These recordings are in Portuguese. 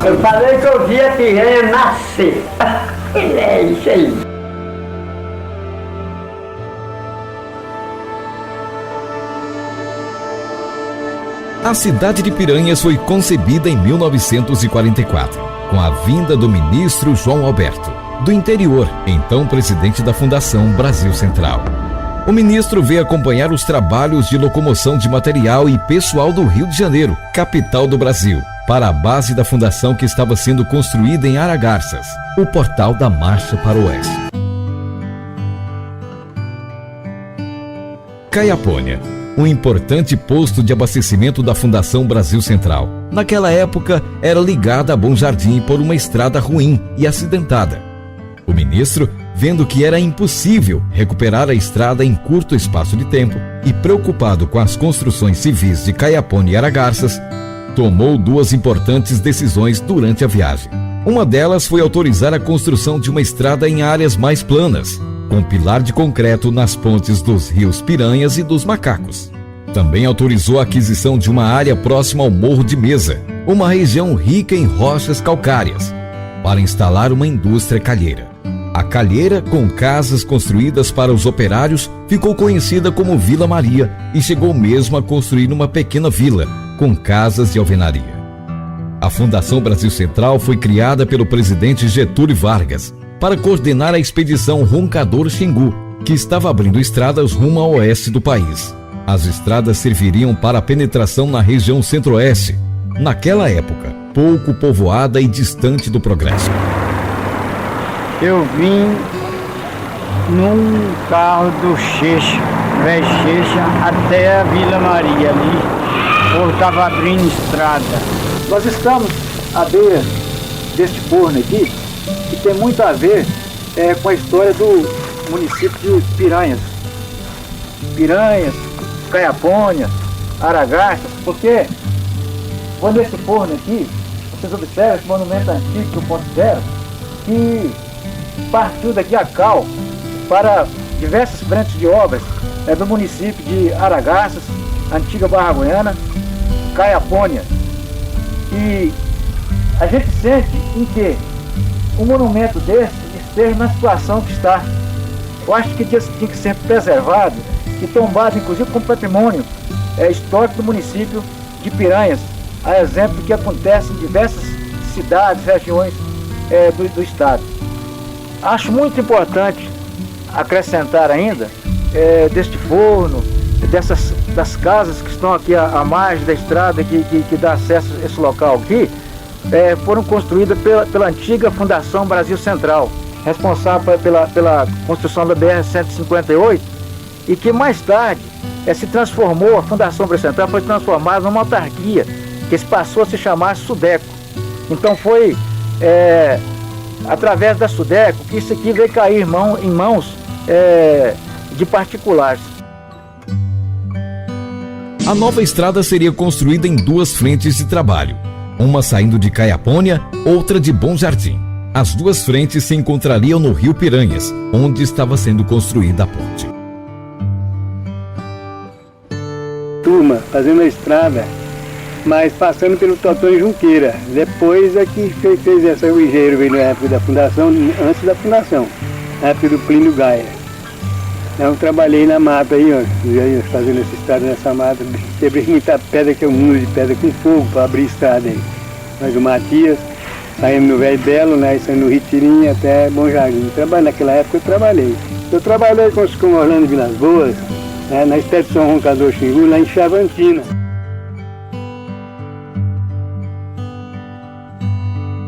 Eu falei que eu via a piranha nascer. É isso aí. A cidade de Piranhas foi concebida em 1944, com a vinda do ministro João Alberto, do interior, então presidente da Fundação Brasil Central. O ministro veio acompanhar os trabalhos de locomoção de material e pessoal do Rio de Janeiro, capital do Brasil, para a base da fundação que estava sendo construída em Aragarças, o portal da marcha para o oeste. Caiapônia, um importante posto de abastecimento da Fundação Brasil Central. Naquela época, era ligada a Bom Jardim por uma estrada ruim e acidentada. O ministro, vendo que era impossível recuperar a estrada em curto espaço de tempo e preocupado com as construções civis de Caiapônia e Aragarças, tomou duas importantes decisões durante a viagem. Uma delas foi autorizar a construção de uma estrada em áreas mais planas, com pilar de concreto nas pontes dos rios Piranhas e dos Macacos. Também autorizou a aquisição de uma área próxima ao Morro de Mesa, uma região rica em rochas calcárias, para instalar uma indústria calheira. A calheira, com casas construídas para os operários, ficou conhecida como Vila Maria e chegou mesmo a construir uma pequena vila, com casas de alvenaria. A Fundação Brasil Central foi criada pelo presidente Getúlio Vargas para coordenar a expedição Roncador Xingu, que estava abrindo estradas rumo ao oeste do país. As estradas serviriam para a penetração na região centro-oeste, naquela época, pouco povoada e distante do progresso. Eu vim num carro do Checha, velho Checha, até a Vila Maria ali. O estava abrindo estrada. Nós estamos à beira deste forno aqui, que tem muito a ver com a história do município de Piranhas. Piranhas, Caiapônia, Aragarças, porque quando esse forno aqui, vocês observam esse monumento antigo que eu considero, que partiu daqui a cal para diversas frentes de obras do município de Aragarças, antiga Barra Goiana, Caiapônia. E a gente sente em que um monumento desse esteja na situação que está. Eu acho que tinha que ser preservado e tombado, inclusive, como patrimônio histórico do município de Piranhas, a exemplo do que acontece em diversas cidades, regiões do estado. Acho muito importante acrescentar ainda deste forno, das casas que estão aqui à margem da estrada que dá acesso a esse local aqui, foram construídas pela antiga Fundação Brasil Central, responsável pela construção da BR-158, e que mais tarde se transformou, a Fundação Brasil Central foi transformada numa autarquia, que se passou a se chamar Sudeco. Então foi através da Sudeco que isso aqui veio cair em mãos de particulares. A nova estrada seria construída em duas frentes de trabalho, uma saindo de Caiapônia, outra de Bom Jardim. As duas frentes se encontrariam no Rio Piranhas, onde estava sendo construída a ponte. Turma fazendo a estrada, mas passando pelo Totão Junqueira. Depois é que fez essa, o engenheiro veio na época da fundação, antes da fundação, na época do Plínio Gaia. Eu trabalhei na mata aí, ó, fazendo essa estrada nessa mata. Quebrei muita pedra, que é um muro de pedra com fogo para abrir estrada aí. Mas o Matias, saímos no Velho Belo, né, saindo no Ritirinho até Bom Jardim. Naquela época eu trabalhei. Eu trabalhei com Orlando Vilas Boas, né, na Expedição Roncador Xingu, lá em Chavantina.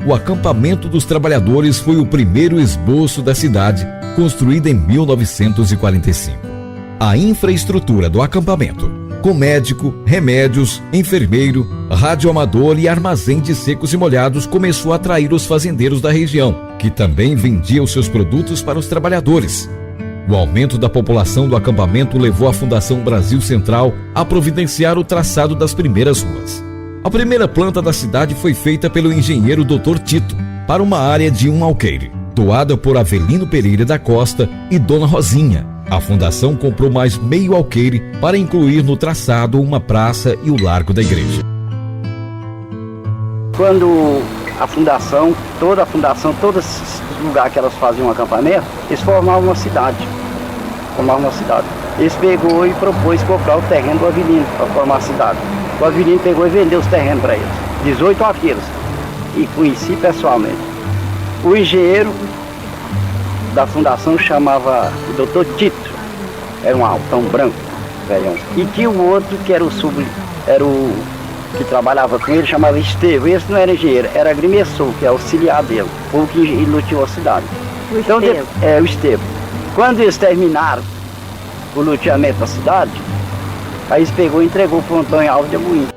O acampamento dos trabalhadores foi o primeiro esboço da cidade, construído em 1945. A infraestrutura do acampamento, com médico, remédios, enfermeiro, radioamador e armazém de secos e molhados, começou a atrair os fazendeiros da região, que também vendiam seus produtos para os trabalhadores. O aumento da população do acampamento levou a Fundação Brasil Central a providenciar o traçado das primeiras ruas. A primeira planta da cidade foi feita pelo engenheiro Dr. Tito, para uma área de 1 alqueire, doada por Avelino Pereira da Costa e Dona Rosinha. A fundação comprou mais meio alqueire para incluir no traçado uma praça e o largo da igreja. Quando a fundação, todos os lugares que elas faziam um acampamento, eles formavam uma cidade. Eles pegou e propôs comprar o terreno do Avelino para formar a cidade. O Avelino pegou e vendeu os terrenos para eles, 18 alqueiros, e conheci pessoalmente. O engenheiro da fundação chamava o Dr. Tito, era um altão branco, velhão. E tinha o outro que era o que trabalhava com ele, chamava Estevão. Esse não era engenheiro, era agrimensor, que é auxiliar dele, o que luteou a cidade. O Estevão. Quando eles terminaram o luteamento da cidade, aí eles pegou e entregou para o Antônio Alves de Amorim.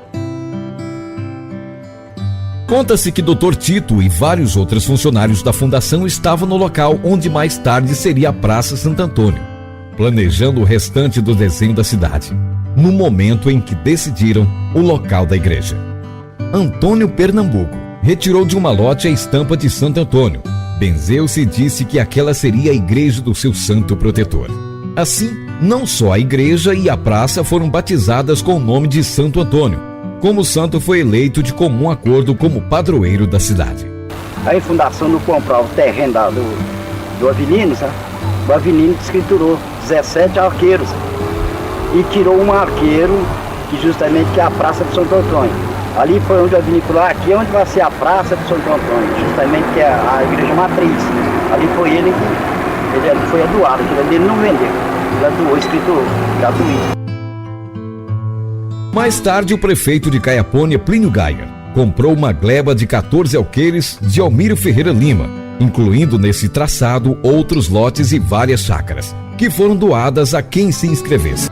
Conta-se que Dr. Tito e vários outros funcionários da fundação estavam no local onde mais tarde seria a Praça Santo Antônio, planejando o restante do desenho da cidade, no momento em que decidiram o local da igreja. Antônio Pernambuco retirou de uma lote a estampa de Santo Antônio, benzeu-se e disse que aquela seria a igreja do seu santo protetor. Assim, não só a igreja e a praça foram batizadas com o nome de Santo Antônio, como o santo foi eleito de comum acordo como padroeiro da cidade. Aí a fundação não comprou o terreno do Avelino, sabe? O Avelino escriturou 17 arqueiros e tirou um arqueiro que é a Praça de Santo Antônio. Ali foi onde o Avelino falou, aqui é onde vai ser a Praça de Santo Antônio, justamente que é a igreja matriz. Ali foi ele foi doado, aquilo ele não vendeu, ele doou, escriturou, gratuito. Mais tarde, o prefeito de Caiapônia, Plínio Gaia, comprou uma gleba de 14 alqueires de Almiro Ferreira Lima, incluindo nesse traçado outros lotes e várias chácaras, que foram doadas a quem se inscrevesse.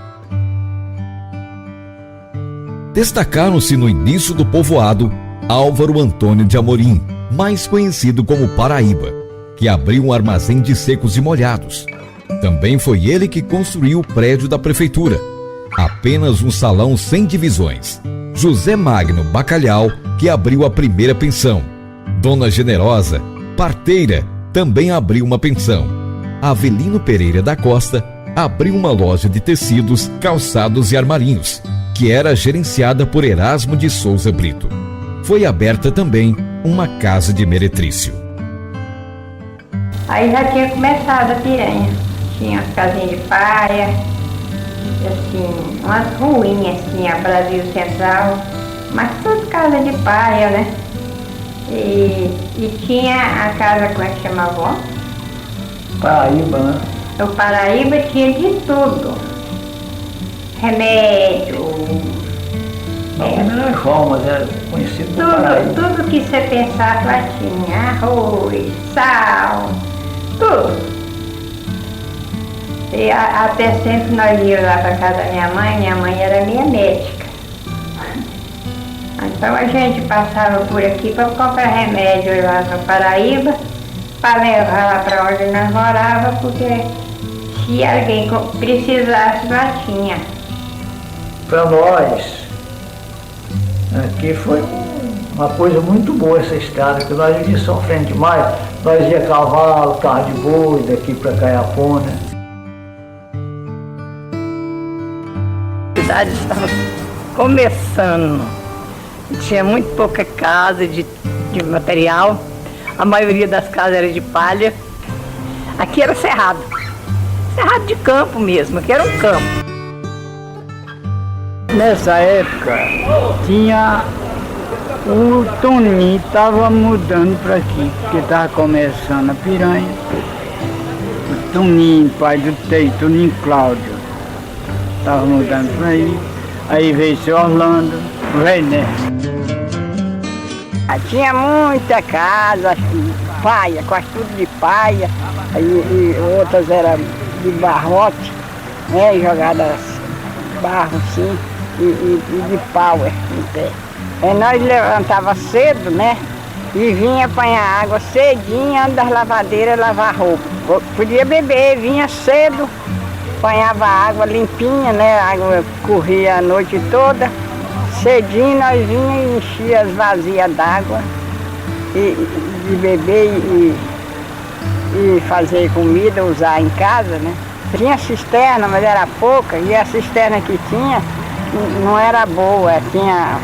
Destacaram-se no início do povoado Álvaro Antônio de Amorim, mais conhecido como Paraíba, que abriu um armazém de secos e molhados. Também foi ele que construiu o prédio da prefeitura, apenas um salão sem divisões. José Magno Bacalhau, que abriu a primeira pensão. Dona Generosa, parteira, também abriu uma pensão. Avelino Pereira da Costa abriu uma loja de tecidos, calçados e armarinhos, que era gerenciada por Erasmo de Souza Brito. Foi aberta também uma casa de meretrício. Aí já tinha começado a piranha. Tinha as casinhas de palha, assim, umas ruínas, assim, a Brasil Central, mas tudo casa de palha, né? E tinha a casa, como é que chamava? Paraíba, né? O Paraíba tinha de tudo. Remédio. Não era João, mas era conhecido como Paraíba. Tudo que você pensasse lá tinha. Arroz, sal, tudo. E até sempre nós íamos lá para casa da minha mãe era minha médica. Então a gente passava por aqui para comprar remédio lá para Paraíba, para levar lá para onde nós morávamos, porque se alguém precisasse, lá tinha. Para nós, aqui foi uma coisa muito boa essa estrada, que nós vivíamos sofrendo demais. Nós ia cavalo, carro de boi, daqui para Caiapônia. A cidade estava começando, tinha muito pouca casa de material, a maioria das casas era de palha. Aqui era cerrado de campo mesmo, aqui era um campo. Nessa época tinha o Toninho, estava mudando para aqui, porque estava começando a piranha. O Toninho, pai do Tei, Toninho Cláudio. estava mudando para aí veio seu Orlando, velho, né? Tinha muita casa, paia, quase tudo de paia, e outras eram de barrote, né, jogadas barro assim, e de pau em pé. Nós levantava cedo, né, e vinha apanhar água cedinho antes das lavadeiras lavar roupa. Podia beber, vinha cedo, apanhava água limpinha, né, a água corria a noite toda. Cedinho nós vinha e enchia as vasilhas d'água de beber e fazer comida, usar em casa, né. Tinha cisterna, mas era pouca, e a cisterna que tinha não era boa, tinha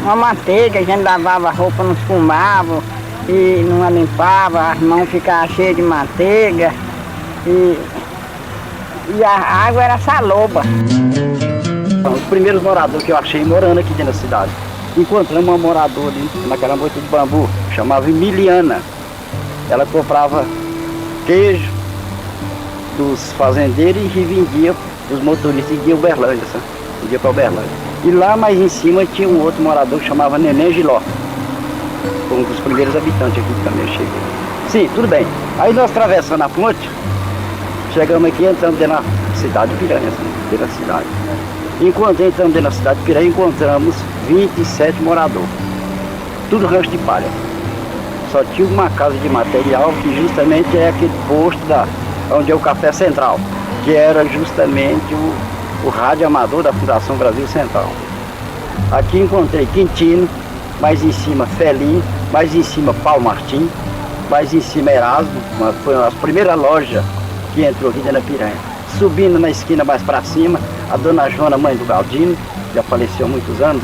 uma manteiga, a gente lavava a roupa, não esfumava e não a limpava, as mãos ficavam cheias de manteiga e a água era saloba. Os primeiros moradores que eu achei morando aqui dentro da cidade, encontramos uma moradora ali naquela moita de bambu, chamava Emiliana. Ela comprava queijo dos fazendeiros e revendia dos motoristas de Uberlândia, sabe? Vendia para Uberlândia. E lá mais em cima tinha um outro morador que chamava Neném Giló. Foi um dos primeiros habitantes aqui também eu cheguei. Sim, tudo bem. Aí nós atravessando a ponte, chegamos aqui e entramos dentro da cidade de Piranha, dentro da cidade. Enquanto entramos dentro da cidade de Piranha, encontramos 27 moradores. Tudo rancho de palha. Só tinha uma casa de material que justamente é aquele posto onde é o Café Central, que era justamente o rádio amador da Fundação Brasil Central. Aqui encontrei Quintino, mais em cima Felim, mais em cima Paulo Martim, mais em cima Erasmo, foi a primeira loja que entrou aqui dentro da Piranha. Subindo na esquina mais para cima, a Dona Joana, mãe do Galdino, já faleceu há muitos anos.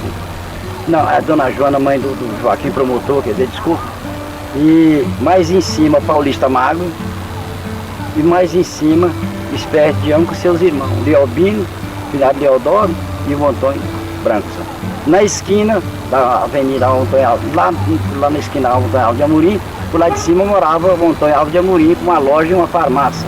Não, a Dona Joana, mãe do Joaquim Promotor, quer dizer, desculpa. E mais em cima Paulista Magro, e mais em cima Esperto de Amo com seus irmãos, Leobino, filhado de Leodoro e o Antônio Branco. Na esquina da Avenida Antônio Alves, lá na esquina da Antônio Alves de Amorim, por lá de cima morava o Antônio Alves de Amorim com uma loja e uma farmácia.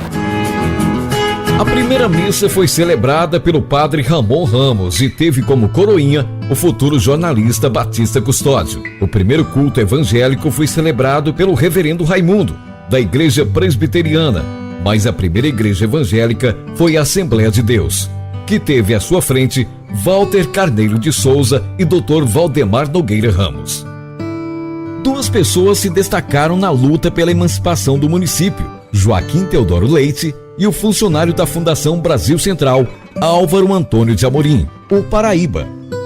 A primeira missa foi celebrada pelo padre Ramon Ramos e teve como coroinha o futuro jornalista Batista Custódio. O primeiro culto evangélico foi celebrado pelo reverendo Raimundo, da Igreja Presbiteriana, mas a primeira igreja evangélica foi a Assembleia de Deus, que teve à sua frente Walter Carneiro de Souza e Dr. Valdemar Nogueira Ramos. Duas pessoas se destacaram na luta pela emancipação do município: Joaquim Teodoro Leite e o funcionário da Fundação Brasil Central, Álvaro Antônio de Amorim, o Paraíba.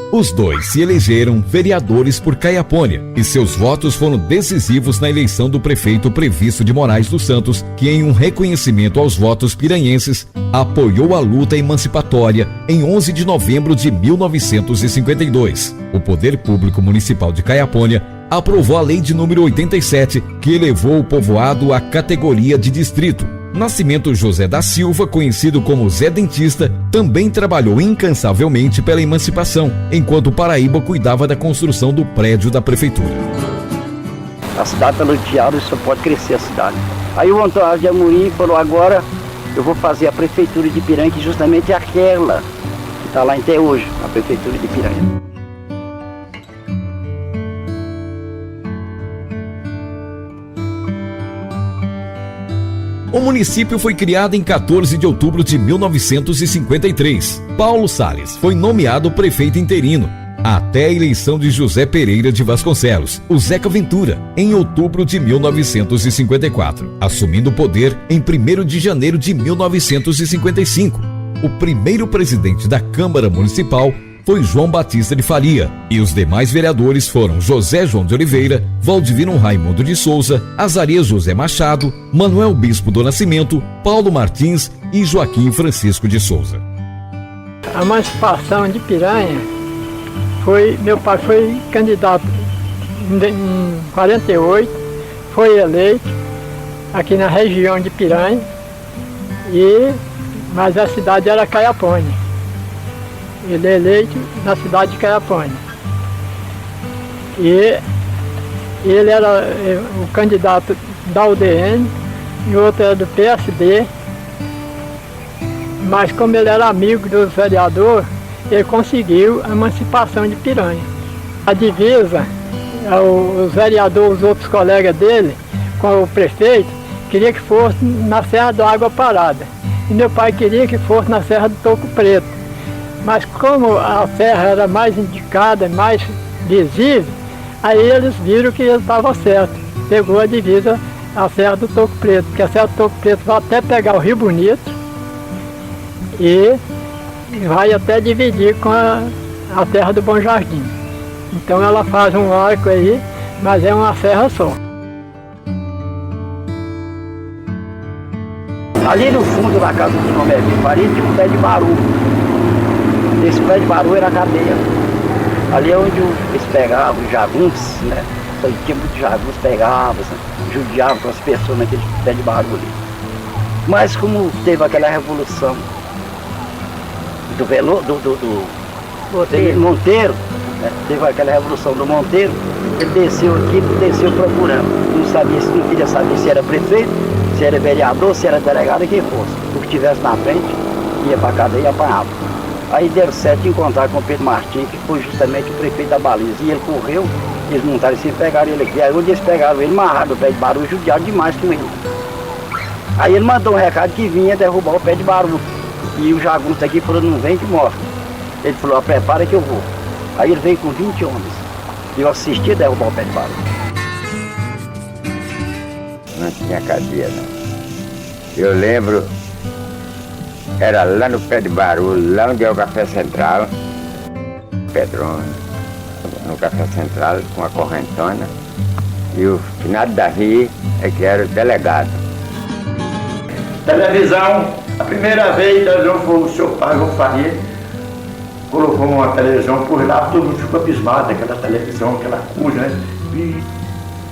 Os dois se elegeram vereadores por Caiapônia e seus votos foram decisivos na eleição do prefeito Previsto de Moraes dos Santos, que, em um reconhecimento aos votos piranhenses, apoiou a luta emancipatória em 11 de novembro de 1952. O Poder Público Municipal de Caiapônia aprovou a Lei de número 87, que elevou o povoado à categoria de distrito. Nascimento José da Silva, conhecido como Zé Dentista, também trabalhou incansavelmente pela emancipação, enquanto Paraíba cuidava da construção do prédio da prefeitura. A cidade está loteada e só pode crescer a cidade. Aí o Antônio de Amorim falou: agora eu vou fazer a prefeitura de Piranha, que justamente é aquela que está lá até hoje, a prefeitura de Piranha. O município foi criado em 14 de outubro de 1953. Paulo Salles foi nomeado prefeito interino, até a eleição de José Pereira de Vasconcelos, o Zeca Ventura, em outubro de 1954, assumindo o poder em 1º de janeiro de 1955. O primeiro presidente da Câmara Municipal foi João Batista de Faria, e os demais vereadores foram José João de Oliveira, Valdivino Raimundo de Souza, Azarias José Machado, Manuel Bispo do Nascimento, Paulo Martins e Joaquim Francisco de Souza. A emancipação de Piranha meu pai foi candidato em 48, foi eleito aqui na região de Piranha, mas a cidade era Caiapônia. Ele é eleito na cidade de Caiapônia. E ele era o candidato da UDN e outro era do PSD. mas como ele era amigo do vereador, ele conseguiu a emancipação de Piranha. A divisa, os vereadores, os outros colegas dele, com o prefeito, queria que fosse na Serra do Água Parada. E meu pai queria que fosse na Serra do Toco Preto. Mas como a serra era mais indicada, mais visível, aí eles viram que ele estava certo. Pegou a divisa, a Serra do Toco Preto, porque a Serra do Toco Preto vai até pegar o Rio Bonito e vai até dividir com a Terra do Bom Jardim. Então ela faz um arco aí, mas é uma serra só. Ali no fundo da casa do Tomé Faria tinha um pé de baru. Esse pé de baru era a cadeia. Ali é onde eles pegavam os jagunços, né? Tinha muitos jagunços, pegavam, judiavam com as pessoas naquele pé de baru ali. Mas como teve aquela revolução do Monteiro, né? Teve aquela revolução do Monteiro, ele desceu aqui, desceu procurando. Não queria saber se era prefeito, se era vereador, se era delegado, quem fosse. O que estivesse na frente, ia para a cadeia e apanhava. Aí deram certo de encontrar com o Pedro Martins, que foi justamente o prefeito da Baliza. E ele correu, eles montaram assim, pegaram ele aqui. Aí onde eles pegaram ele, amarraram o pé de baru, judiaram demais com ele. Aí ele mandou um recado que vinha derrubar o pé de baru. E o jagunço aqui falou, não vem que morre. Ele falou, prepara que eu vou. Aí ele veio com 20 homens. E eu assisti a derrubar o pé de baru. Não tinha cadeia, não. Eu lembro, era lá no pé de baru, lá onde é o Café Central, Pedrone, no Café Central, com a correntona, e o finado da Ria é que era o delegado. Televisão, a primeira vez foi o senhor Pagão Faria, colocou uma televisão por lá, todo mundo ficou abismado, aquela televisão, aquela cuja, né? E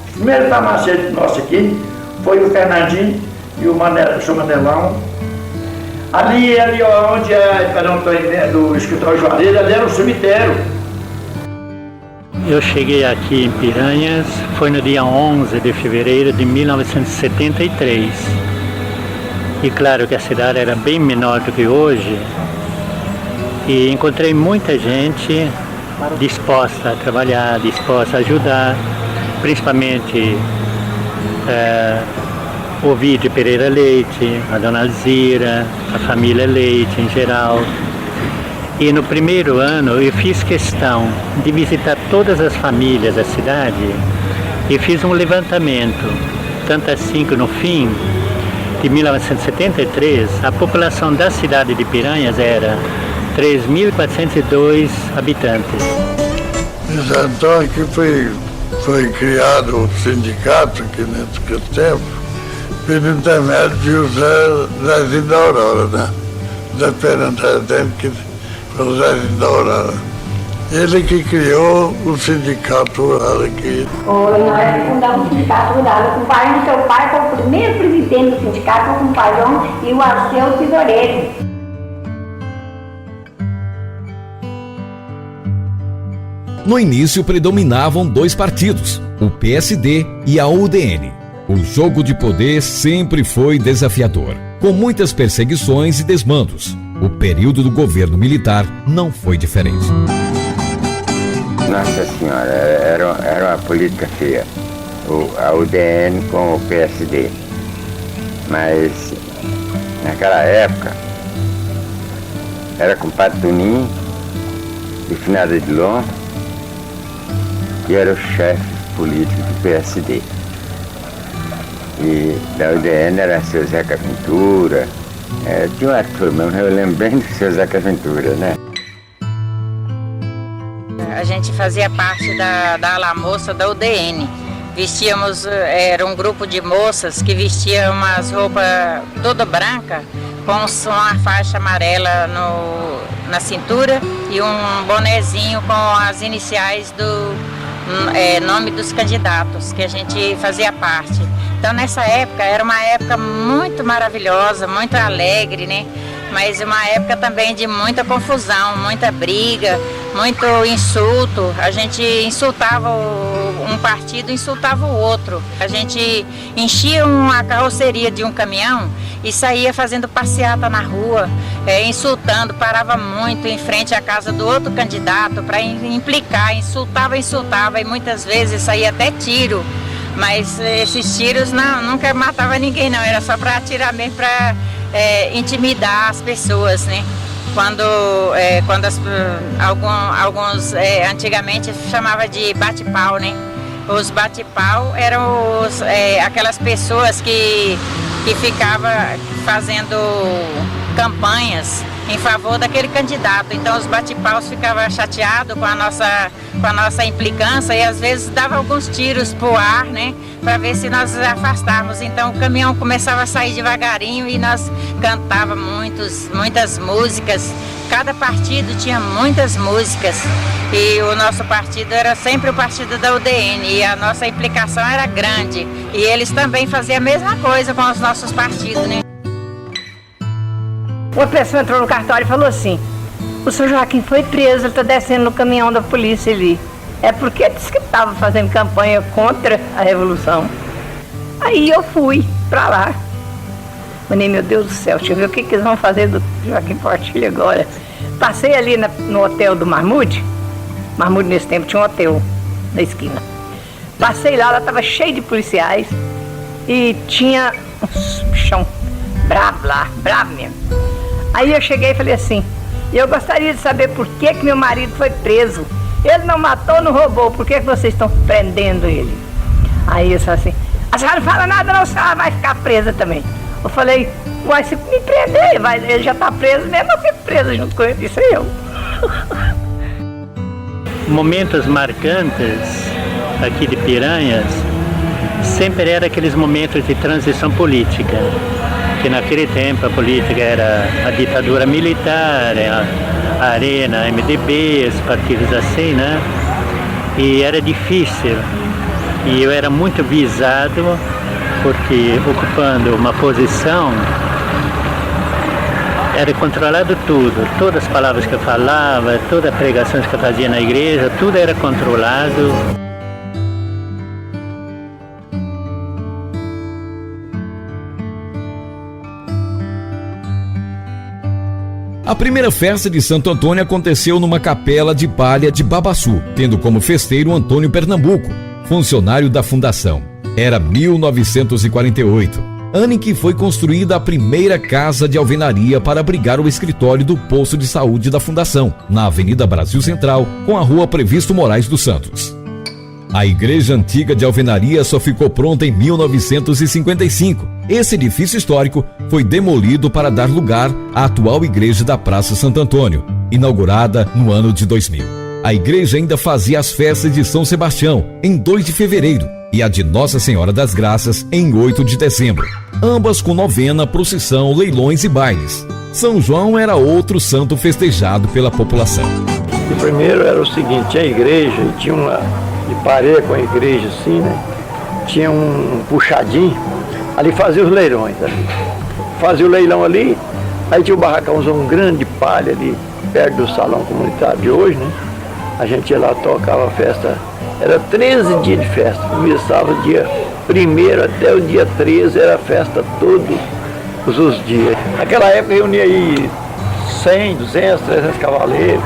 o primeiro tamacete nosso aqui foi o Fernandinho e o senhor Manelão. Ali onde é do escritório Juazeiro, ali era o cemitério. Eu cheguei aqui em Piranhas, foi no dia 11 de fevereiro de 1973. E claro que a cidade era bem menor do que hoje. E encontrei muita gente disposta a trabalhar, disposta a ajudar, principalmente o Vídeo Pereira Leite, a Dona Alzira, a família Leite em geral. E no primeiro ano eu fiz questão de visitar todas as famílias da cidade e fiz um levantamento, tanto assim que no fim de 1973 a população da cidade de Piranhas era 3.402 habitantes. Então aqui foi criado o sindicato aqui nesse tempo, pelo intermédio de José Zezinho da Aurora, né? José Fernando Rezende, que foi o Zezinho da Aurora. Ele que criou o sindicato rural aqui. Nós fundamos o sindicato rural. O pai do seu pai foi o primeiro presidente do sindicato, com o Paião e o Arceu Tesoureiro. No início predominavam dois partidos, o PSD e a UDN. O jogo de poder sempre foi desafiador, com muitas perseguições e desmandos. O período do governo militar não foi diferente. Nossa Senhora, era uma política feia, a UDN com o PSD. Mas naquela época era com o Padre Tunim, do finado Edilon, que era o chefe político do PSD. E da UDN era seu Zeca Ventura, tinha uma turma, eu lembro bem do seu Zeca Ventura, né? A gente fazia parte da ala moça da UDN. Vestíamos, era um grupo de moças que vestiam umas roupas toda branca, com uma faixa amarela na cintura e um bonezinho com as iniciais do nome dos candidatos, que a gente fazia parte. Então nessa época, era uma época muito maravilhosa, muito alegre, né? Mas uma época também de muita confusão, muita briga, muito insulto. A gente insultava um partido, insultava o outro. A gente enchia uma carroceria de um caminhão e saía fazendo passeata na rua, insultando, parava muito em frente à casa do outro candidato para implicar, insultava e muitas vezes saía até tiro, mas esses tiros nunca matava ninguém não, era só para atirar mesmo, para intimidar as pessoas, né? Quando alguns antigamente chamava de bate-pau, né? Os bate-pau eram aquelas pessoas que ficavam fazendo campanhas em favor daquele candidato. Então os bate-paus ficavam chateados com a nossa implicância e às vezes dava alguns tiros pro ar, né, para ver se nós afastávamos. Então o caminhão começava a sair devagarinho e nós cantávamos muitas músicas. Cada partido tinha muitas músicas e o nosso partido era sempre o partido da UDN e a nossa implicação era grande. E eles também faziam a mesma coisa com os nossos partidos, né? Uma pessoa entrou no cartório e falou assim: o senhor Joaquim foi preso, ele está descendo no caminhão da polícia ali. É porque disse que estava fazendo campanha contra a Revolução. Aí eu fui para lá. Falei, meu Deus do céu, deixa eu ver o que eles vão fazer do Joaquim Portilho agora. Passei ali no hotel do Marmude. Marmude nesse tempo tinha um hotel na esquina. Passei lá estava cheio de policiais e tinha uns bichão bravo lá, bravo mesmo. Aí eu cheguei e falei assim: eu gostaria de saber por que meu marido foi preso. Ele não matou, não roubou, por que vocês estão prendendo ele? Aí eu falei assim: a senhora não fala nada não, a senhora vai ficar presa também. Eu falei: vai se me prender, ele já está preso mesmo, eu fico presa junto com ele, isso é eu. Momentos marcantes aqui de Piranhas sempre eram aqueles momentos de transição política. Que naquele tempo a política era a ditadura militar, a Arena, a MDB, os partidos assim, né? E era difícil. E eu era muito visado, porque ocupando uma posição, era controlado tudo. Todas as palavras que eu falava, todas as pregações que eu fazia na igreja, tudo era controlado. A primeira festa de Santo Antônio aconteceu numa capela de palha de Babaçu, tendo como festeiro Antônio Pernambuco, funcionário da fundação. Era 1948, ano em que foi construída a primeira casa de alvenaria para abrigar o escritório do posto de saúde da fundação, na Avenida Brasil Central, com a rua Previsto Moraes dos Santos. A igreja antiga de alvenaria só ficou pronta em 1955. Esse edifício histórico foi demolido para dar lugar à atual igreja da Praça Santo Antônio, inaugurada no ano de 2000. A igreja ainda fazia as festas de São Sebastião, em 2 de fevereiro, e a de Nossa Senhora das Graças, em 8 de dezembro. Ambas com novena, procissão, leilões e bailes. São João era outro santo festejado pela população. O primeiro era o seguinte: a igreja tinha uma de parede com a igreja assim, né? Tinha um puxadinho, ali fazia os leilões ali. Fazia o leilão ali, aí tinha um barracãozão grande de palha ali, perto do salão comunitário de hoje, né? A gente ia lá, tocava a festa, era 13 dias de festa, começava dia 1º até o dia 13, era festa todos os dias. Naquela época reunia aí 100, 200, 300 cavaleiros.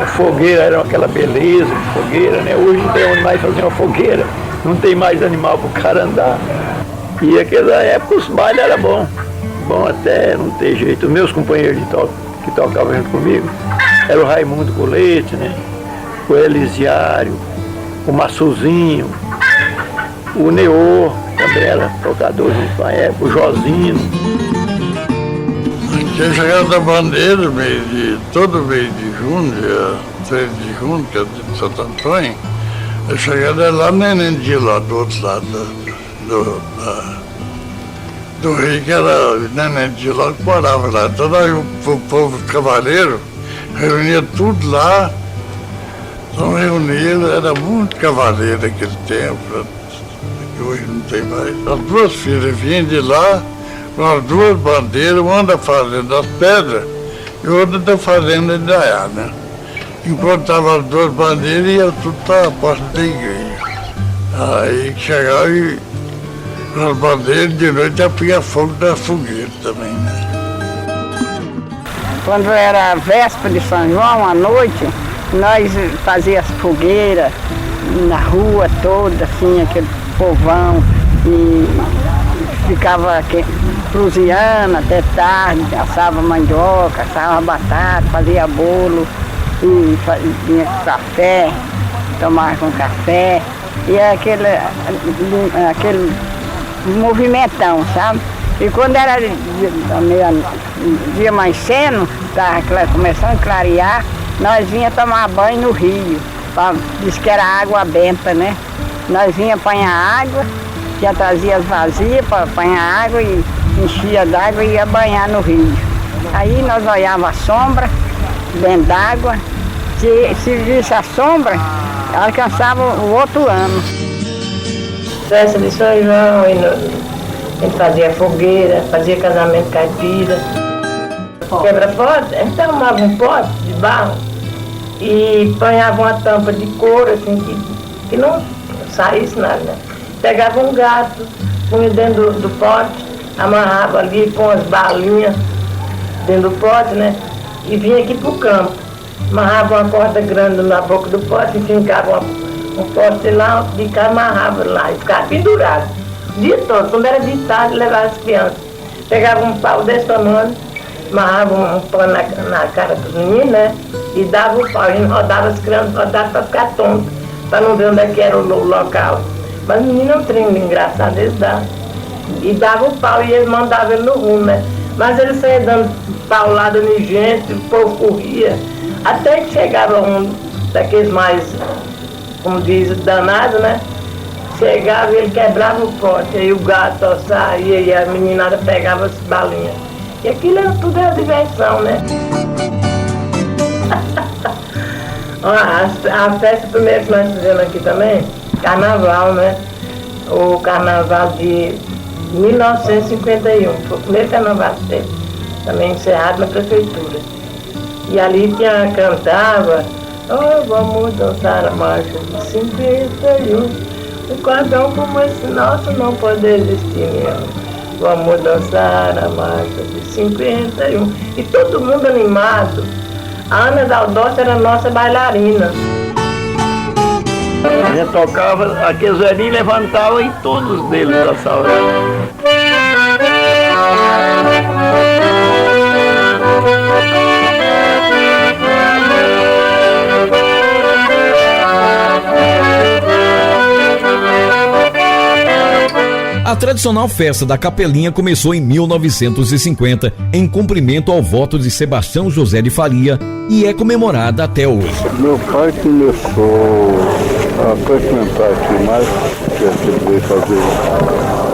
A fogueira era aquela beleza de fogueira, né? Hoje não tem onde mais fazer uma fogueira, não tem mais animal para o cara andar. E naquela época os bailes eram bom até não ter jeito. Os meus companheiros que tocavam junto comigo era o Raimundo Colete, né? O Elisiário, o Massuzinho, o Neô, também era tocador junto com a época, o Josino. Tinha chegado da bandeira, todo mês de junho, dia 3 de junho, que é de Santo Antônio, eu cheguei lá no Nenendia, lá do outro lado do rio, que era Nenendia, lá que morava lá. Então aí o povo cavaleiro reunia tudo lá, então reunido, era muito cavaleiro naquele tempo, que hoje não tem mais. As 2 filhas vinham de lá, com as 2 bandeiras, uma da fazenda das Pedras e outra da fazenda de Dayá, né? Enquanto estavam as 2 bandeiras, ia tudo para a porta da igreja. Aí chegava e com as bandeiras, de noite apunha fogo da fogueira também, né? Quando era a véspera de São João, à noite, nós fazíamos fogueira na rua toda, assim, aquele povão, e ficava cruziando até tarde, assava mandioca, assava batata, fazia bolo, e vinha com café, tomava com café, e aquele movimentão, sabe? E quando era dia mais cedo, estava começando a clarear, nós vinha tomar banho no rio. Diz que era água benta, né? Nós vinha apanhar água, já trazia as vasilhas para apanhar água e enchia d'água e ia banhar no rio. Aí nós olhávamos a sombra dentro d'água, se visse a sombra, alcançava o outro ano. Festa de São João, a gente fazia fogueira, fazia casamento caipira. Quebra-pote, a gente arrumava um pote de barro e banhava uma tampa de couro, assim, que não saísse nada, né? Pegava um gato, punha dentro do pote, amarrava ali, põe umas balinhas dentro do pote, né? E vinha aqui pro campo. Amarrava uma corda grande na boca do pote, enfincava um poste lá, ficava, amarrava lá e ficava pendurado. O dia todo, quando era de tarde, levava as crianças. Pegava um pau desse tamanho, amarrava um pano na cara dos meninos, né? E dava o pau, a gente rodava as crianças, rodava para ficar tonto, para não ver onde é que era o local. Mas o menino é um trem engraçado, eles davam. E dava o pau e eles mandavam ele no rumo, né? Mas ele saía dando paulada em gente, o povo corria. Até que chegava um daqueles mais, como diz, danado, né? Chegava e ele quebrava o pote, aí o gato saía e a meninada pegava as balinhas. E aquilo tudo era diversão, né? A festa primeiro que nós fizemos aqui também, carnaval, né? O carnaval de 1951, foi o primeiro carnaval que teve, também encerrado na prefeitura. E ali cantava, oh, vamos dançar a marcha de 51. Um cordão como esse nosso não pode existir mesmo. Vamos dançar a marcha de 51. E todo mundo animado. A Ana Daldócia era nossa bailarina. A gente tocava, aqueles velhinhos levantavam e todos deles dançavam. A tradicional festa da Capelinha começou em 1950, em cumprimento ao voto de Sebastião José de Faria, e é comemorada até hoje. Meu pai começou a frequentar aqui mais, que ele veio fazer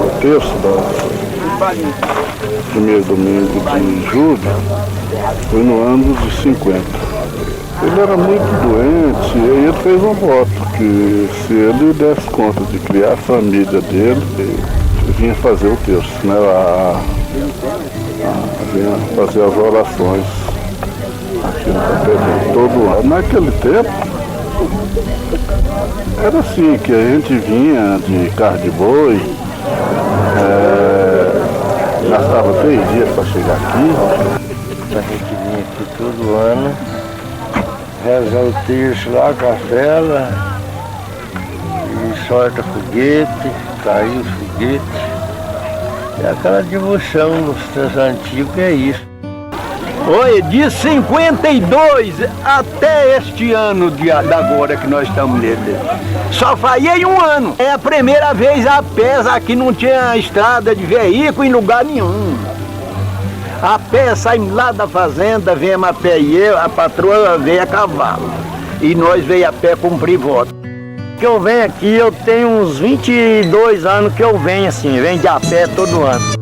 o terço do primeiro domingo de julho, foi no ano de 50. Ele era muito doente e aí ele fez um voto que se ele desse conta de criar a família dele, ele vinha fazer o terço, né? Vinha fazer as orações aqui no Capelinha todo ano. Naquele tempo era assim, que a gente vinha de carro de boi, gastava 3 dias para chegar aqui. A gente vinha aqui todo ano, rezar o terço lá, castela, e solta foguete, caiu os foguetes. É aquela devoção nos tempos antigos, que é isso. Oi, de 52 até este ano de agora que nós estamos nele. Só faria em um ano. É a primeira vez a pé, aqui não tinha estrada de veículo em lugar nenhum. A pé saímos lá da fazenda, viemos a pé e eu, a patroa veio a cavalo. E nós veio a pé cumprir voto. Que eu venho aqui, eu tenho uns 22 anos que eu venho assim, venho de a pé todo ano.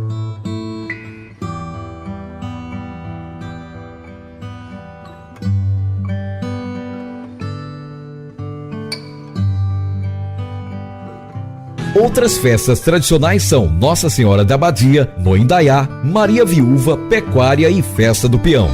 Outras festas tradicionais são Nossa Senhora da Abadia, no Indaiá, Maria Viúva, Pecuária e Festa do Peão.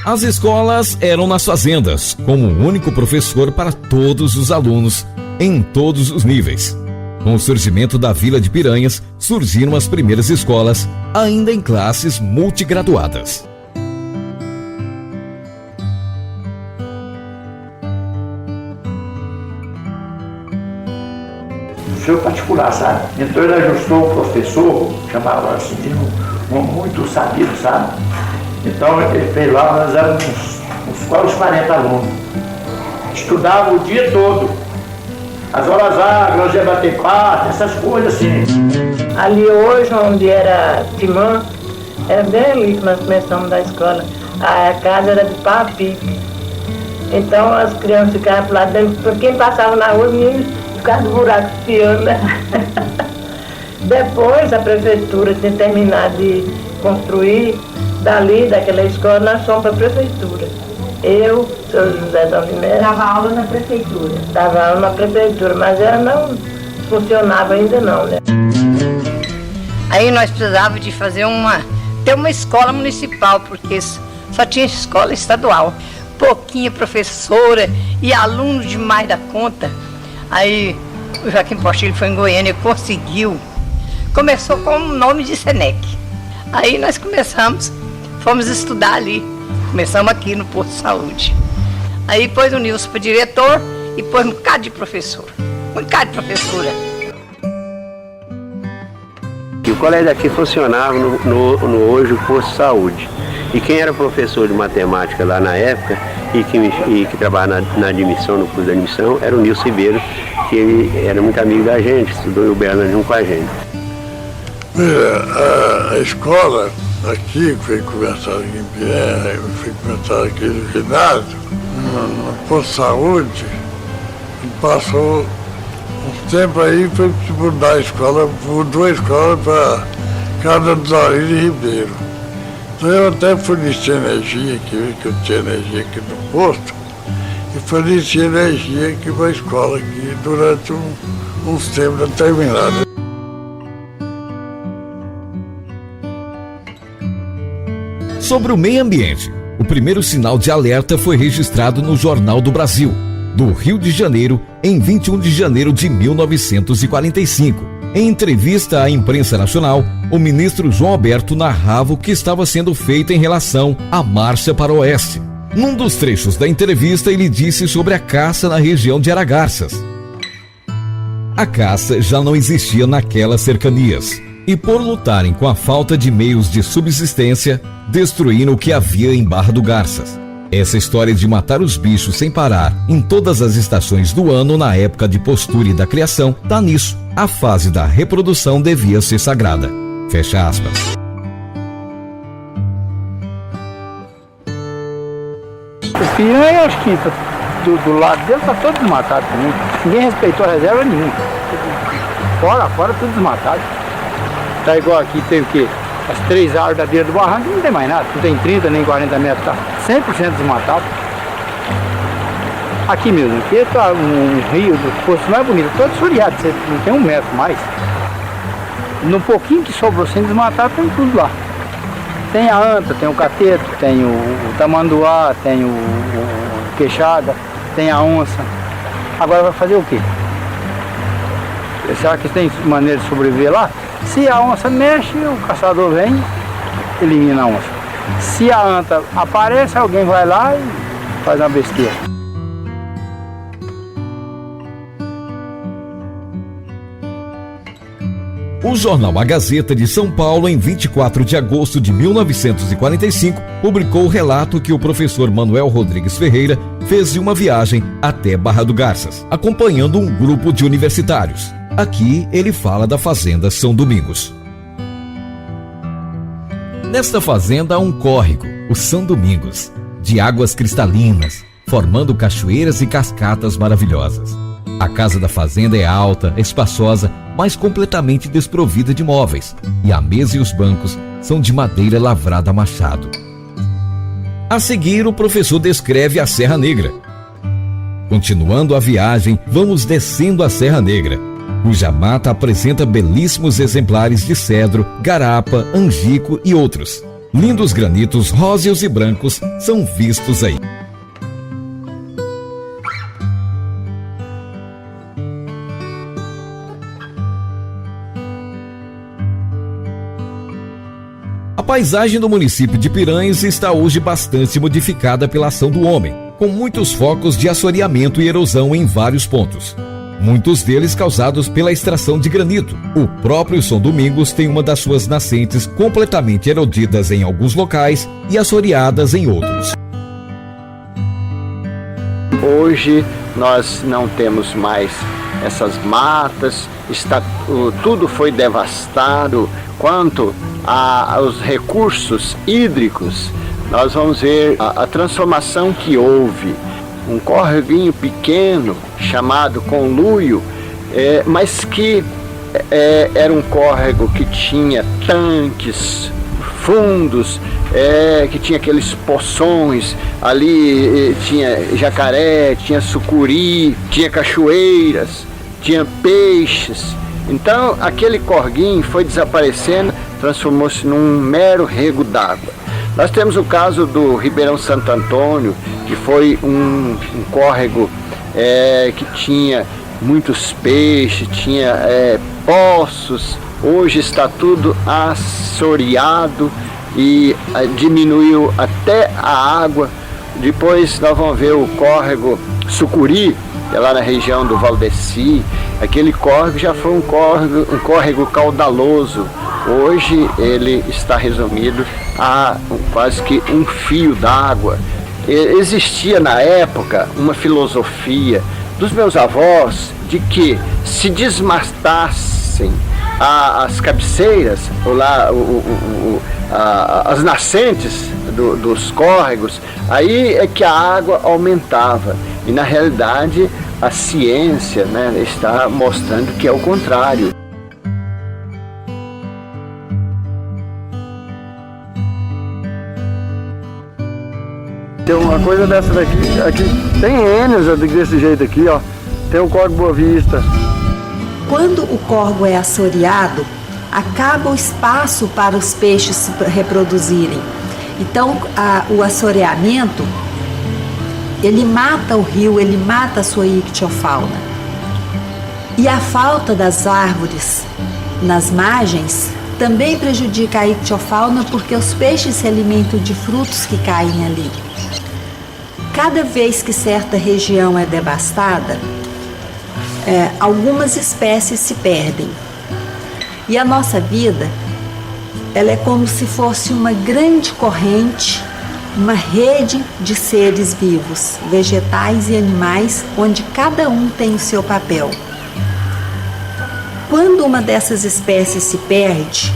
As escolas eram nas fazendas, como o único professor para todos os alunos, em todos os níveis. Com o surgimento da Vila de Piranhas, surgiram as primeiras escolas, ainda em classes multigraduadas. Seu particular, sabe? Então ele ajustou um professor, chamava assim, um muito sabido, sabe? Então ele fez lá, nós éramos uns quase 40 alunos. Estudava o dia todo. As horas vagas, nós ia bater pato, essas coisas assim. Ali hoje, onde era Timã, era bem ali que nós começamos da escola. A casa era de pau a pique. Então as crianças ficavam lá dentro, quem passava na rua, ficava do buraco espiando, né? Depois a prefeitura tinha terminado de construir, dali, daquela escola, nós fomos para a prefeitura. Eu, Sr. José Dalvinero. Dava aula na prefeitura. Dava aula na prefeitura, mas ela não funcionava ainda não, né? Aí nós precisávamos de ter uma escola municipal, porque só tinha escola estadual. Pouquinha professora e aluno demais da conta. Aí o Joaquim Postilho foi em Goiânia e conseguiu. Começou com o nome de Senec. Aí nós fomos estudar ali. Começamos aqui no posto de saúde. Aí pôs o Nilson para diretor e pôs um bocado de professor. Um bocado de professora. E o colégio aqui funcionava no hoje o posto de saúde. E quem era professor de matemática lá na época e que trabalhava na admissão, no curso de admissão, era o Nilson Ribeiro, que ele era muito amigo da gente, estudou em Uberlândia junto com a gente. A escola aqui, que foi começada aqui em Pierre, foi começada aqui no ginásio, no posto de saúde, passou um tempo aí, foi mudar a escola, mudou a escola para Casa do Dorino e Ribeiro. Então eu até forneci energia aqui, que eu tinha energia aqui no posto, e forneci energia aqui para a escola aqui durante uns tempos determinados. Sobre o meio ambiente, o primeiro sinal de alerta foi registrado no Jornal do Brasil, do Rio de Janeiro, em 21 de janeiro de 1945. Em entrevista à imprensa nacional, o ministro João Alberto narrava o que estava sendo feito em relação à marcha para o oeste. Num dos trechos da entrevista, ele disse sobre a caça na região de Aragarças. A caça já não existia naquelas cercanias, e por lutarem com a falta de meios de subsistência, destruíram o que havia em Barra do Garças. Essa história de matar os bichos sem parar, em todas as estações do ano na época de postura e da criação, dá nisso. A fase da reprodução devia ser sagrada. Fecha aspas. O piranha, acho que do lado dele está todo desmatado também. Ninguém respeitou a reserva nenhuma. Fora, tudo desmatado. Tá igual aqui, tem o quê? As 3 árvores da beira do barranco, não tem mais nada. Não tem 30 nem 40 metros, tá 100% desmatado. Aqui mesmo, aqui está um rio do poço mais bonito, todo esfoliado, não tem 1 metro mais. No pouquinho que sobrou sem desmatar, tem tudo lá. Tem a anta, tem o cateto, tem o tamanduá, tem o queixada, tem a onça. Agora vai fazer o quê? Será que tem maneira de sobreviver lá? Se a onça mexe, o caçador vem, elimina a onça. Se a anta aparece, alguém vai lá e faz uma besteira. O jornal A Gazeta de São Paulo, em 24 de agosto de 1945, publicou o relato que o professor Manuel Rodrigues Ferreira fez de uma viagem até Barra do Garças, acompanhando um grupo de universitários. Aqui ele fala da fazenda São Domingos. Nesta fazenda há um córrego, o São Domingos, de águas cristalinas, formando cachoeiras e cascatas maravilhosas. A casa da fazenda é alta, espaçosa, mas completamente desprovida de móveis, e a mesa e os bancos são de madeira lavrada a machado. A seguir, o professor descreve a Serra Negra. Continuando a viagem, vamos descendo a Serra Negra, cuja mata apresenta belíssimos exemplares de cedro, garapa, angico e outros. Lindos granitos róseos e brancos são vistos aí. A paisagem do município de Piranhas está hoje bastante modificada pela ação do homem, com muitos focos de assoreamento e erosão em vários pontos. Muitos deles causados pela extração de granito. O próprio São Domingos tem uma das suas nascentes completamente erodidas em alguns locais e assoreadas em outros. Hoje nós não temos mais essas matas, tudo foi devastado. Quanto aos recursos hídricos, nós vamos ver a transformação que houve. Um córreguinho pequeno, chamado Conluio, mas que era um córrego que tinha tanques, fundos, que tinha aqueles poções, ali tinha jacaré, tinha sucuri, tinha cachoeiras, tinha peixes. Então aquele corguinho foi desaparecendo, transformou-se num mero rego d'água. Nós temos o caso do Ribeirão Santo Antônio, que foi um córrego que tinha muitos peixes, tinha poços. Hoje está tudo assoreado e diminuiu até a água. Depois nós vamos ver o córrego Sucuri, que é lá na região do Valdeci. Aquele córrego já foi um córrego caudaloso. Hoje ele está resumido a quase que um fio d'água. Existia na época uma filosofia dos meus avós de que se desmatassem as cabeceiras, ou lá as nascentes dos córregos, aí é que a água aumentava. E na realidade a ciência, né, está mostrando que é o contrário. Tem uma coisa dessa daqui, aqui tem N desse jeito aqui, ó. Tem o Córrego Boa Vista. Quando o córrego é assoreado, acaba o espaço para os peixes se reproduzirem. Então, o assoreamento, ele mata o rio, ele mata a sua ictiofauna. E a falta das árvores nas margens também prejudica a ictiofauna, porque os peixes se alimentam de frutos que caem ali. Cada vez que certa região é devastada, algumas espécies se perdem. E a nossa vida, ela é como se fosse uma grande corrente, uma rede de seres vivos, vegetais e animais, onde cada um tem o seu papel. Quando uma dessas espécies se perde,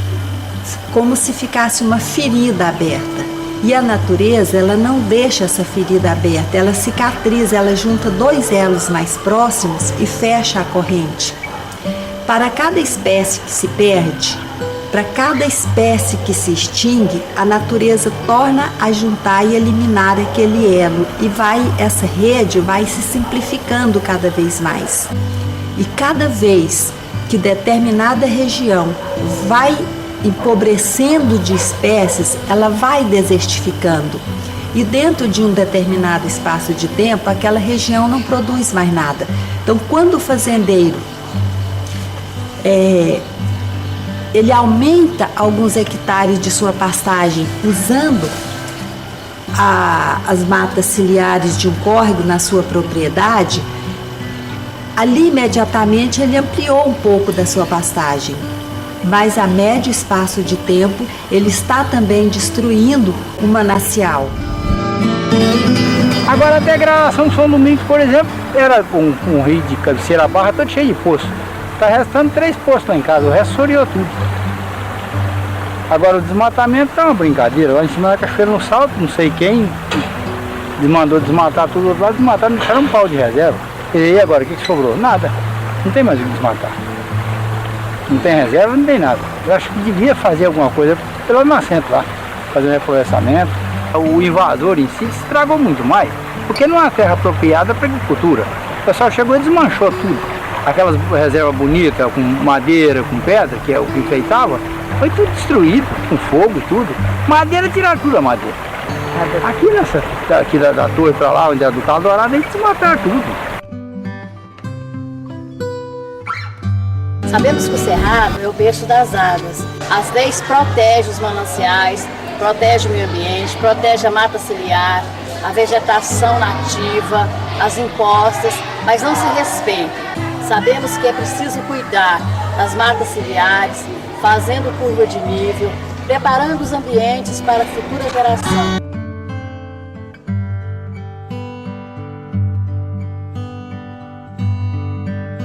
como se ficasse uma ferida aberta. E a natureza, ela não deixa essa ferida aberta, ela cicatriza, ela junta dois elos mais próximos e fecha a corrente. Para cada espécie que se perde, para cada espécie que se extingue, a natureza torna a juntar e eliminar aquele elo, e essa rede vai se simplificando cada vez mais. E cada vez que determinada região vai empobrecendo de espécies, ela vai desertificando. E dentro de um determinado espaço de tempo, aquela região não produz mais nada. Então, quando o fazendeiro ele aumenta alguns hectares de sua pastagem usando as matas ciliares de um córrego na sua propriedade, ali imediatamente ele ampliou um pouco da sua pastagem. Mas a médio espaço de tempo, ele está também destruindo o manancial. Agora a degradação do São Domingos, por exemplo, era um rio de cabeceira barra todo cheio de poço. Está restando 3 poços lá em casa, o resto soreou tudo. Agora o desmatamento tá uma brincadeira. Lá em cima da cachoeira no Salto, não sei quem mandou desmatar tudo do outro lado, desmataram e deixaram um pau de reserva. E aí agora, o que sobrou? Nada. Não tem mais o que desmatar. Não tem reserva, não tem nada. Eu acho que devia fazer alguma coisa pelo nascente lá, fazer um reflorestamento. O invasor em si estragou muito mais, porque não é uma terra apropriada para agricultura. O pessoal chegou e desmanchou tudo. aquelas reservas bonitas, com madeira, com pedra, que é o que enfeitava, foi tudo destruído, com fogo e tudo. Madeira, tiraram tudo a madeira. Aqui aqui da torre para lá, onde é do Carro Dourado, a gente se mataram tudo. Sabemos que o Cerrado é o berço das águas. As leis protegem os mananciais, protegem o meio ambiente, protegem a mata ciliar, a vegetação nativa, as encostas, mas não se respeitam. Sabemos que é preciso cuidar das matas ciliares, fazendo curva de nível, preparando os ambientes para a futura geração.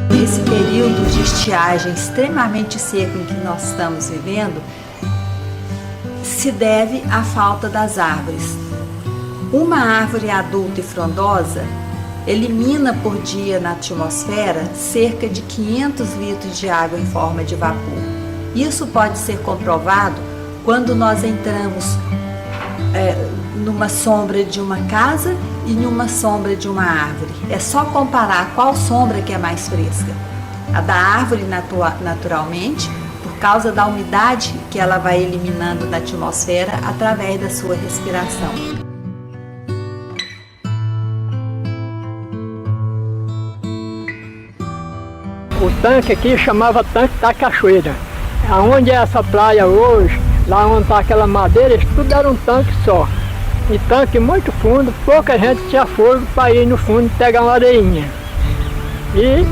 Nesse período de estiagem extremamente seco em que nós estamos vivendo, se deve à falta das árvores. Uma árvore adulta e frondosa elimina por dia na atmosfera cerca de 500 litros de água em forma de vapor. Isso pode ser comprovado quando nós entramos numa sombra de uma casa e numa sombra de uma árvore. É só comparar qual sombra que é mais fresca. A da árvore, naturalmente, por causa da umidade que ela vai eliminando da atmosfera através da sua respiração. O tanque aqui chamava Tanque da Cachoeira. Aonde é essa praia hoje, lá onde está aquela madeira, isso tudo era um tanque só. E tanque muito fundo, pouca gente tinha fogo para ir no fundo pegar uma areinha. E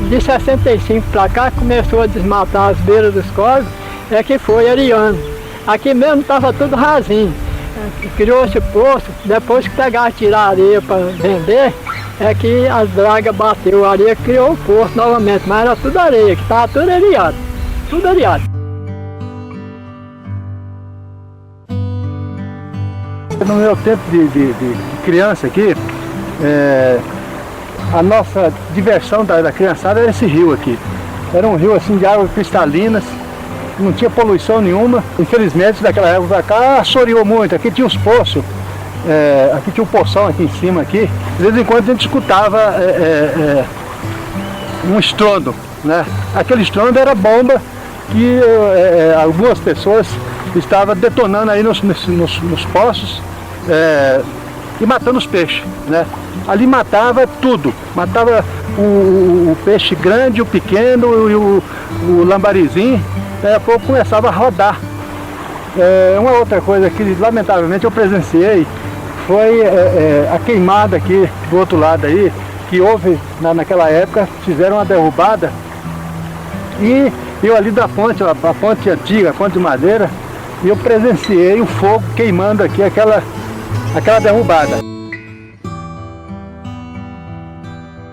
de 65 para cá começou a desmatar as beiras dos córregos, é que foi areando. Aqui mesmo estava tudo rasinho. Criou-se poço, depois que pegar tirar areia para vender, é que as dragas bateu a areia, criou o poço novamente, mas era tudo areia, que estava tudo areado. Tudo areado. No meu tempo de criança aqui, a nossa diversão da criançada era esse rio aqui. Era um rio assim de águas cristalinas, não tinha poluição nenhuma. Infelizmente, daquela época pra cá, assoreou muito. Aqui tinha os poços, aqui tinha um poção aqui em cima. Aqui. De vez em quando a gente escutava um estrondo, né? Aquele estrondo era bomba que algumas pessoas estavam detonando aí nos poços e matando os peixes, né? Ali matava tudo, matava o peixe grande, o pequeno e o lambarizinho. Daí a pouco começava a rodar. Uma outra coisa que lamentavelmente eu presenciei foi a queimada aqui do outro lado aí, que houve naquela época, fizeram uma derrubada e eu ali da ponte, a ponte antiga, a ponte de madeira, e eu presenciei o fogo queimando aqui aquela derrubada.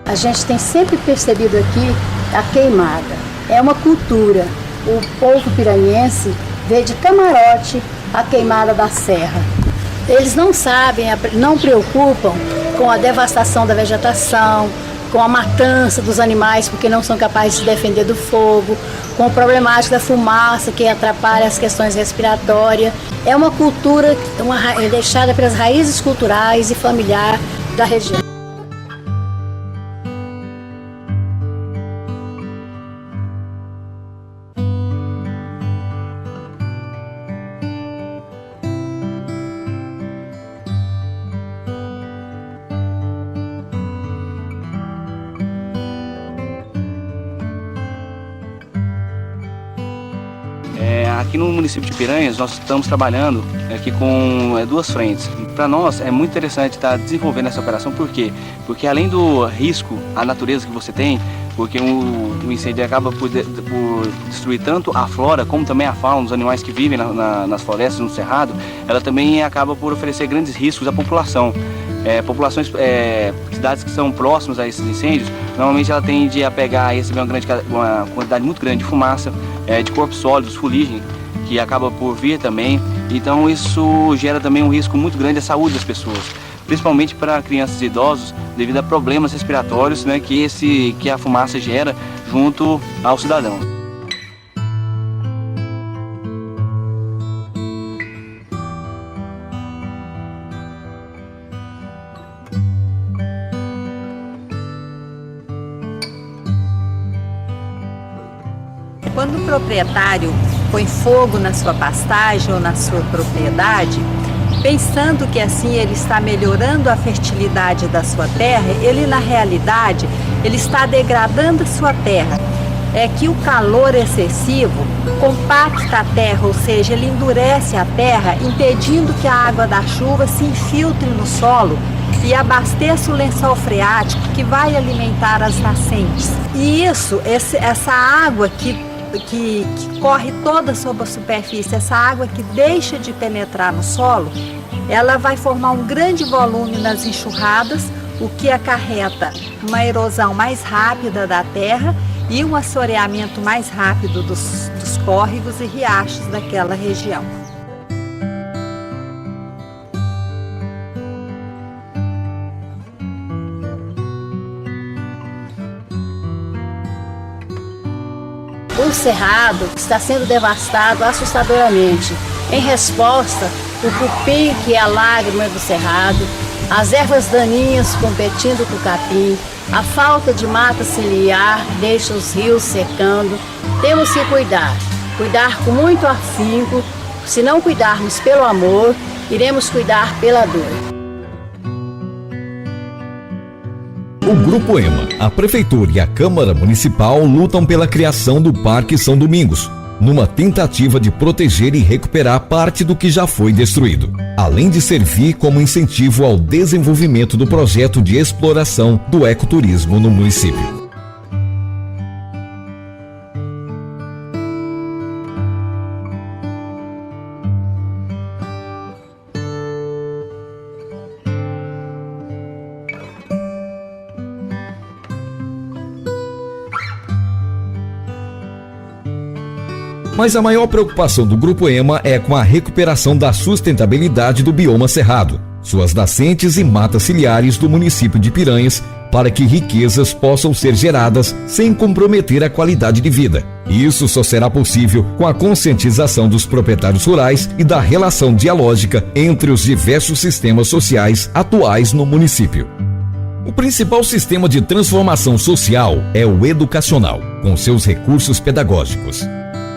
A gente tem sempre percebido aqui a queimada. É uma cultura. O povo piranhense vê de camarote a queimada da serra. Eles não sabem, não preocupam com a devastação da vegetação, com a matança dos animais porque não são capazes de se defender do fogo, com a problemática da fumaça que atrapalha as questões respiratórias. É uma cultura deixada pelas raízes culturais e familiares da região. Aqui no município de Piranhas, nós estamos trabalhando aqui com duas frentes. Para nós é muito interessante estar desenvolvendo essa operação, por quê? Porque além do risco à natureza que você tem, porque o incêndio acaba por destruir tanto a flora como também a fauna, os animais que vivem nas florestas, no cerrado, ela também acaba por oferecer grandes riscos à população. Cidades que são próximas a esses incêndios, normalmente ela tende a pegar e receber uma quantidade muito grande de fumaça, de corpos sólidos, fuligem, que acaba por vir também. Então isso gera também um risco muito grande à saúde das pessoas, principalmente para crianças e idosos, devido a problemas respiratórios, né, que a fumaça gera junto ao cidadão. Quando o proprietário põe fogo na sua pastagem ou na sua propriedade, pensando que assim ele está melhorando a fertilidade da sua terra, ele na realidade ele está degradando a sua terra. É que o calor excessivo compacta a terra, ou seja, ele endurece a terra, impedindo que a água da chuva se infiltre no solo e abasteça o lençol freático que vai alimentar as nascentes. E essa água que corre toda sobre a superfície, essa água que deixa de penetrar no solo, ela vai formar um grande volume nas enxurradas, o que acarreta uma erosão mais rápida da terra e um assoreamento mais rápido dos córregos e riachos daquela região. O cerrado está sendo devastado assustadoramente. Em resposta, o cupim, que é a lágrima do cerrado, as ervas daninhas competindo com o capim, a falta de mata ciliar deixa os rios secando. Temos que cuidar com muito afinco. Se não cuidarmos pelo amor, iremos cuidar pela dor. O Grupo EMA, a Prefeitura e a Câmara Municipal lutam pela criação do Parque São Domingos, numa tentativa de proteger e recuperar parte do que já foi destruído, além de servir como incentivo ao desenvolvimento do projeto de exploração do ecoturismo no município. Mas a maior preocupação do Grupo EMA é com a recuperação da sustentabilidade do bioma cerrado, suas nascentes e matas ciliares do município de Piranhas, para que riquezas possam ser geradas sem comprometer a qualidade de vida. E isso só será possível com a conscientização dos proprietários rurais e da relação dialógica entre os diversos sistemas sociais atuais no município. O principal sistema de transformação social é o educacional, com seus recursos pedagógicos.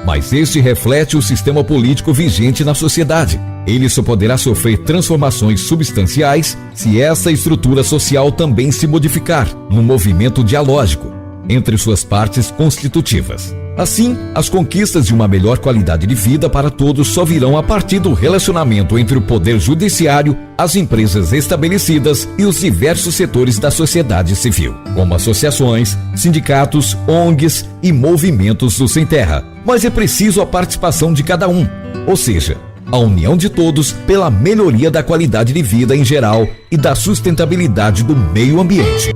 Mas este reflete o sistema político vigente na sociedade. Ele só poderá sofrer transformações substanciais se essa estrutura social também se modificar num movimento dialógico entre suas partes constitutivas. Assim, as conquistas de uma melhor qualidade de vida para todos só virão a partir do relacionamento entre o poder judiciário, as empresas estabelecidas e os diversos setores da sociedade civil, como associações, sindicatos, ONGs e movimentos do sem terra. Mas é preciso a participação de cada um, ou seja, a união de todos pela melhoria da qualidade de vida em geral e da sustentabilidade do meio ambiente.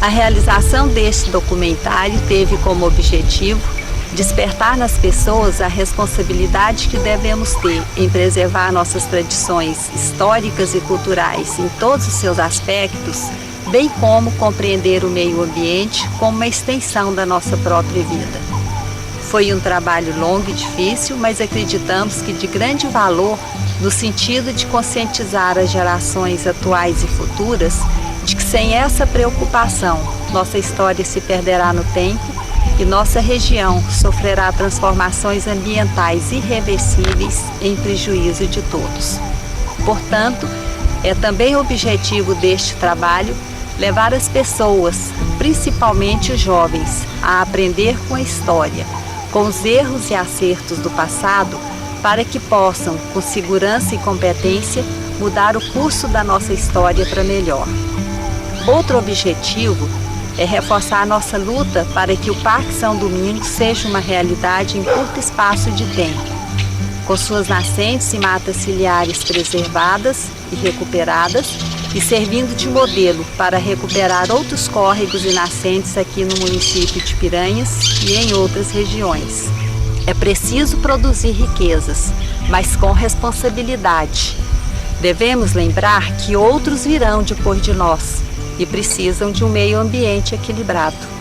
A realização deste documentário teve como objetivo despertar nas pessoas a responsabilidade que devemos ter em preservar nossas tradições históricas e culturais em todos os seus aspectos, bem como compreender o meio ambiente como uma extensão da nossa própria vida. Foi um trabalho longo e difícil, mas acreditamos que de grande valor no sentido de conscientizar as gerações atuais e futuras de que sem essa preocupação, nossa história se perderá no tempo e nossa região sofrerá transformações ambientais irreversíveis em prejuízo de todos. Portanto, é também objetivo deste trabalho levar as pessoas, principalmente os jovens, a aprender com a história, com os erros e acertos do passado, para que possam, com segurança e competência, mudar o curso da nossa história para melhor. Outro objetivo é reforçar a nossa luta para que o Parque São Domingos seja uma realidade em curto espaço de tempo, com suas nascentes e matas ciliares preservadas e recuperadas e servindo de modelo para recuperar outros córregos e nascentes aqui no município de Piranhas e em outras regiões. É preciso produzir riquezas, mas com responsabilidade. Devemos lembrar que outros virão depois de nós e precisam de um meio ambiente equilibrado.